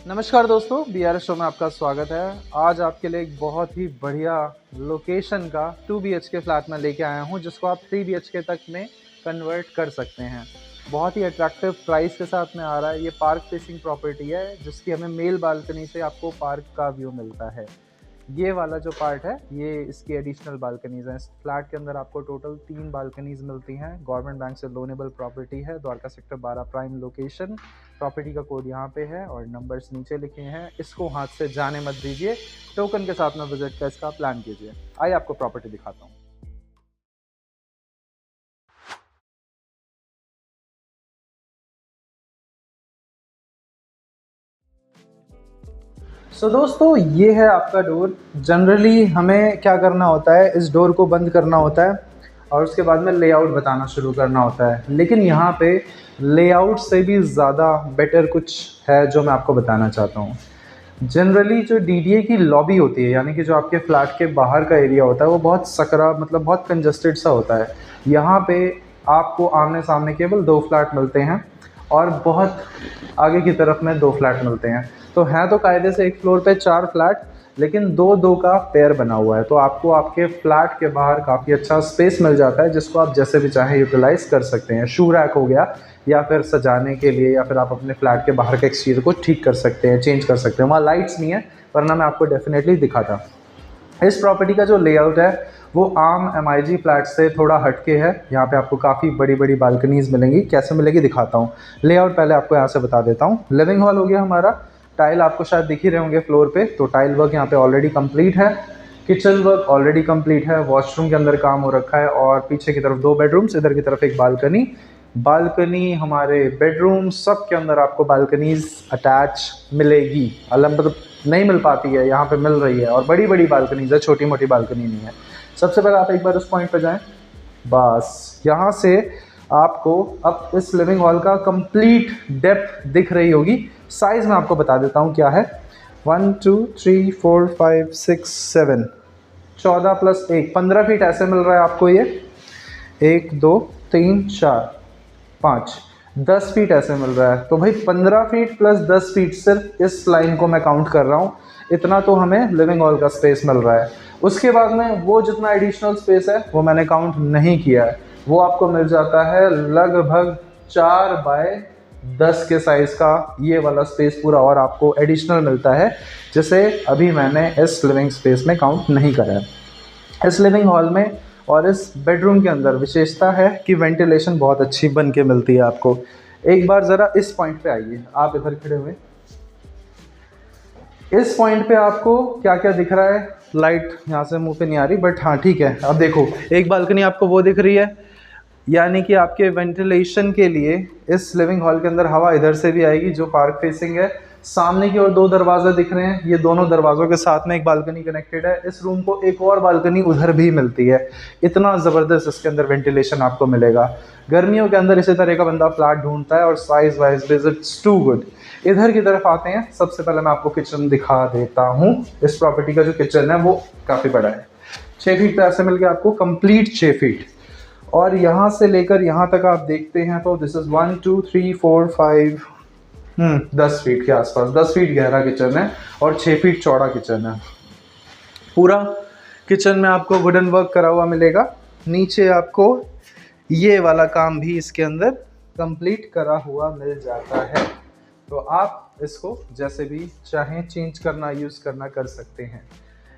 नमस्कार दोस्तों, BRS show में आपका स्वागत है। आज आपके लिए एक बहुत ही बढ़िया लोकेशन का 2 BHK फ्लैट में लेके आया हूं, जिसको आप 3 BHK तक में कन्वर्ट कर सकते हैं। बहुत ही अट्रैक्टिव प्राइस के साथ में आ रहा है। ये पार्क फेसिंग प्रॉपर्टी है, जिसकी हमें मेल बालकनी से आपको पार्क का व्यू मिलता है। ये वाला जो पार्ट है, ये इसकी एडिशनल बालकनीज हैं। इस फ्लैट के अंदर आपको टोटल 3 बालकनीज मिलती हैं। गवर्नमेंट बैंक से लोनेबल प्रॉपर्टी है। Dwarka sector 12 prime location. Property का कोड यहाँ पे है और नंबर्स नीचे लिखे हैं। इसको हाथ से जाने मत दीजिए, टोकन के साथ में विजिट का इसका प्लान कीजिए। आइए आपको प्रॉपर्टी दिखाता हूँ। दोस्तों, ये है आपका डोर। जनरली हमें क्या करना होता है, इस डोर को बंद करना होता है और उसके बाद में लेआउट बताना शुरू करना होता है। लेकिन यहाँ पे लेआउट से भी ज़्यादा बेटर कुछ है जो मैं आपको बताना चाहता हूँ। जनरली जो DDA की लॉबी होती है, यानी कि जो आपके फ्लैट के बाहर का एरिया होता है, वो बहुत सकरा मतलब बहुत कंजस्टेड सा होता है। यहाँ पे आपको आमने सामने केवल 2 फ्लैट मिलते हैं और बहुत आगे की तरफ में 2 फ्लैट मिलते हैं। तो हैं तो कायदे से एक फ्लोर पे 4 फ्लैट, लेकिन 2-2 का पेयर बना हुआ है। तो आपको आपके फ्लैट के बाहर काफ़ी अच्छा स्पेस मिल जाता है, जिसको आप जैसे भी चाहें यूटिलाइज़ कर सकते हैं। शू रैक हो गया, या फिर सजाने के लिए, या फिर आप अपने फ्लैट के बाहर के एक्सटीरियर को ठीक कर सकते हैं, चेंज कर सकते हैं। वहाँ लाइट्स नहीं है, वरना मैं आपको डेफिनेटली दिखाता। इस प्रॉपर्टी का जो लेआउट है वो आम MIG फ्लैट से थोड़ा हटके है। यहाँ पे आपको काफ़ी बड़ी बड़ी बालकनीज मिलेंगी। कैसे मिलेगी दिखाता हूँ। लेआउट पहले आपको यहाँ से बता देता हूँ। लिविंग हॉल हो गया हमारा। टाइल आपको शायद दिख ही रहे होंगे फ्लोर पे, तो टाइल वर्क यहाँ पे ऑलरेडी कंप्लीट है। किचन वर्क ऑलरेडी कंप्लीट है। वॉशरूम के अंदर काम हो रखा है और पीछे की तरफ 2 बेडरूम्स, इधर की तरफ एक बालकनी हमारे बेडरूम सब के अंदर आपको बालकनीज अटैच मिलेगी। मतलब नहीं मिल पाती है, यहाँ पे मिल रही है। और बड़ी बड़ी बालकनीज है, छोटी मोटी बालकनी नहीं है। सबसे पहले आप एक बार उस पॉइंट पे जाएं। बस यहाँ से आपको अब इस लिविंग हॉल का कंप्लीट डेप्थ दिख रही होगी। साइज़ मैं आपको बता देता हूँ क्या है। 1 2 3 4 5 6 7 14 + 1 15 फीट ऐसे मिल रहा है आपको। ये 1 2 3 4 5 10 फीट ऐसे मिल रहा है। तो भाई 15 फीट + 10 फीट सिर्फ इस लाइन को मैं काउंट कर रहा हूँ। इतना तो हमें लिविंग हॉल का स्पेस मिल रहा है। उसके बाद में वो जितना एडिशनल स्पेस है वो मैंने काउंट नहीं किया है। वो आपको मिल जाता है लगभग 4 बाय 10 के साइज़ का ये वाला स्पेस पूरा, और आपको एडिशनल मिलता है, जिसे अभी मैंने इस लिविंग स्पेस में काउंट नहीं करा है। इस लिविंग हॉल में और इस बेडरूम के अंदर विशेषता है कि वेंटिलेशन बहुत अच्छी बन के मिलती है आपको। एक बार ज़रा इस पॉइंट पे आइए, आप इधर खड़े हुए। इस पॉइंट पे आपको क्या क्या दिख रहा है? लाइट यहाँ से मुंह पे नहीं आ रही, बट हाँ ठीक है। अब देखो, एक बालकनी आपको वो दिख रही है, यानी कि आपके वेंटिलेशन के लिए इस लिविंग हॉल के अंदर हवा इधर से भी आएगी, जो पार्क फेसिंग है। सामने की ओर 2 दरवाजे दिख रहे हैं, ये दोनों दरवाजों के साथ में एक बालकनी कनेक्टेड है। इस रूम को एक और बालकनी उधर भी मिलती है। इतना ज़बरदस्त इसके अंदर वेंटिलेशन आपको मिलेगा। गर्मियों के अंदर इसी तरह का बंदा फ्लैट ढूंढता है, और size wise it's too good. इधर की तरफ आते हैं। सबसे पहले मैं आपको किचन दिखा देता हूँ। इस प्रॉपर्टी का जो किचन है वो काफ़ी बड़ा है। 6 फीट पे ऐसे मिल गया आपको, कंप्लीट 6 फीट। और यहाँ से लेकर यहाँ तक आप देखते हैं तो दिस इज 1 2 3 4 5 10 फीट के आसपास। 10 फीट गहरा किचन है और 6 फीट चौड़ा किचन है। पूरा किचन में आपको वुडन वर्क करा हुआ मिलेगा। नीचे आपको ये वाला काम भी इसके अंदर कंप्लीट करा हुआ मिल जाता है। तो आप इसको जैसे भी चाहें चेंज करना, यूज़ करना कर सकते हैं।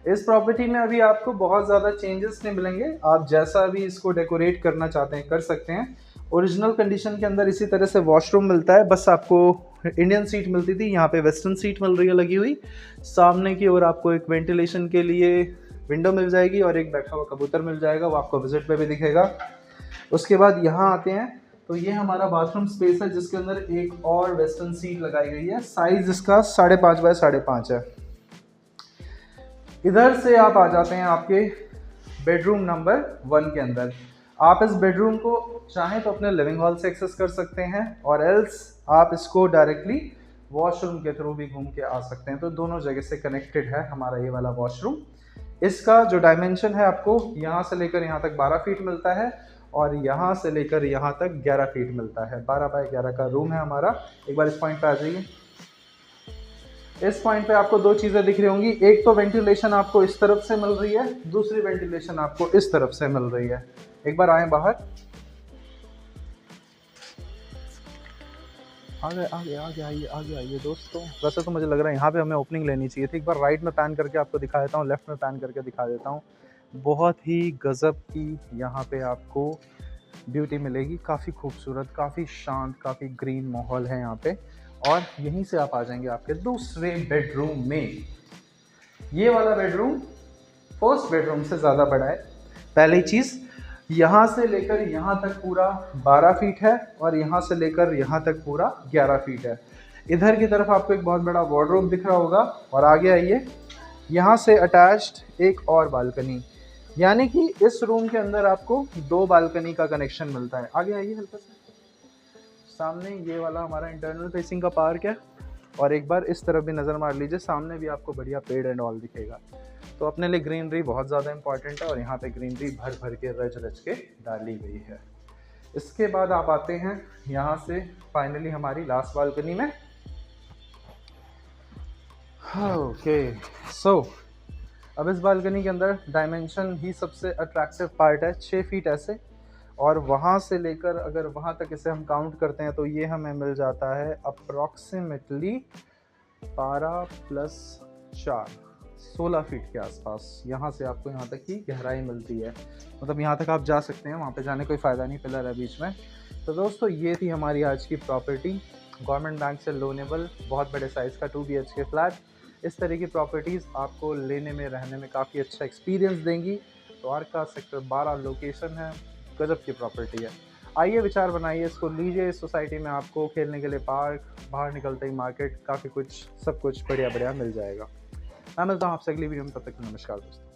इस प्रॉपर्टी में अभी आपको बहुत ज़्यादा चेंजेस नहीं मिलेंगे। आप जैसा भी इसको डेकोरेट करना चाहते हैं कर सकते हैं। ओरिजिनल कंडीशन के अंदर इसी तरह से वॉशरूम मिलता है। बस आपको इंडियन सीट मिलती थी, यहाँ पे वेस्टर्न सीट मिल रही है लगी हुई। सामने की ओर आपको एक वेंटिलेशन के लिए विंडो मिल जाएगी और एक बैठा हुआ कबूतर मिल जाएगा, वो आपको विजिट पे भी दिखेगा। उसके बाद यहाँ आते हैं तो ये हमारा बाथरूम स्पेस है, जिसके अंदर एक और वेस्टर्न सीट लगाई गई है। साइज इसका 5.5 बाय 5.5 है। इधर से आप आ जाते हैं आपके बेडरूम नंबर 1 के अंदर। आप इस बेडरूम को चाहें तो अपने लिविंग हॉल से एक्सेस कर सकते हैं, और एल्स आप इसको डायरेक्टली वॉशरूम के थ्रू भी घूम के आ सकते हैं। तो दोनों जगह से कनेक्टेड है हमारा ये वाला वॉशरूम। इसका जो डायमेंशन है आपको यहाँ से लेकर यहाँ तक 12 फीट मिलता है और यहाँ से लेकर यहाँ तक 11 फीट मिलता है। 12 बाय 11 का रूम है हमारा। एक बार इस पॉइंट पे आ जाइए। इस पॉइंट पे आपको दो चीज़ें दिख रही होंगी, एक तो वेंटिलेशन आपको इस तरफ से मिल रही है, दूसरी वेंटिलेशन आपको इस तरफ से मिल रही है। एक बार आए बाहर, आगे आइए दोस्तों। वैसे तो मुझे लग रहा है यहाँ पे हमें ओपनिंग लेनी चाहिए थी। एक बार राइट में पैन करके आपको दिखा देता हूँ, लेफ्ट में पैन करके दिखा देता हूँ। बहुत ही गज़ब की यहाँ पे आपको ब्यूटी मिलेगी, काफ़ी खूबसूरत, काफ़ी शांत, काफ़ी ग्रीन माहौल है यहाँ पे। और यहीं से आप आ जाएंगे आपके दूसरे बेडरूम में। ये वाला बेडरूम फर्स्ट बेडरूम से ज़्यादा बड़ा है। पहली चीज़, यहाँ से लेकर यहाँ तक पूरा 12 फीट है और यहाँ से लेकर यहाँ तक पूरा 11 फीट है। इधर की तरफ आपको एक बहुत बड़ा वार्डरोब दिख रहा होगा। और आगे आइए, यहाँ से अटैच्ड एक और बालकनी, यानी कि इस रूम के अंदर आपको 2 बालकनी का कनेक्शन मिलता है। आगे आइए हल्का सा, सामने ये वाला हमारा इंटरनल फेसिंग का पार्क है। और एक बार इस तरफ भी नज़र मार लीजिए, सामने भी आपको बढ़िया पेड़ एंड ऑल दिखेगा। तो अपने लिए ग्रीनरी बहुत ज़्यादा इंपॉर्टेंट है और यहाँ पे ग्रीनरी भर भर के रच रच के डाली गई है। इसके बाद आप आते हैं यहाँ से फाइनली हमारी लास्ट बालकनी में। ओके सो अब इस बालकनी के अंदर डायमेंशन ही सबसे अट्रैक्टिव पार्ट है, 6 फीट ऐसे। और वहाँ से लेकर अगर वहाँ तक इसे हम काउंट करते हैं तो ये हमें मिल जाता है अप्रॉक्सीमेटली 12 प्लस 4 16 फीट के आसपास। यहाँ से आपको यहाँ तक की गहराई मिलती है, मतलब यहाँ तक आप जा सकते हैं, वहाँ पे जाने कोई फ़ायदा नहीं, पिलर है बीच में। तो दोस्तों ये थी हमारी आज की प्रॉपर्टी, गवर्नमेंट बैंक से लोनेबल, बहुत बड़े साइज़ का 2 BHK फ्लैट। इस तरह की प्रॉपर्टीज़ आपको लेने में, रहने में काफ़ी अच्छा एक्सपीरियंस देंगी। द्वारका सेक्टर 12 लोकेशन है, गजब की प्रॉपर्टी है। आइए विचार बनाइए, इसको लीजिए। इस सोसाइटी में आपको खेलने के लिए पार्क, बाहर निकलते ही मार्केट, काफ़ी कुछ, सब कुछ बढ़िया बढ़िया मिल जाएगा। मैं मिलता हूँ आपसे अगली वीडियो में, तब तक नमस्कार दोस्तों।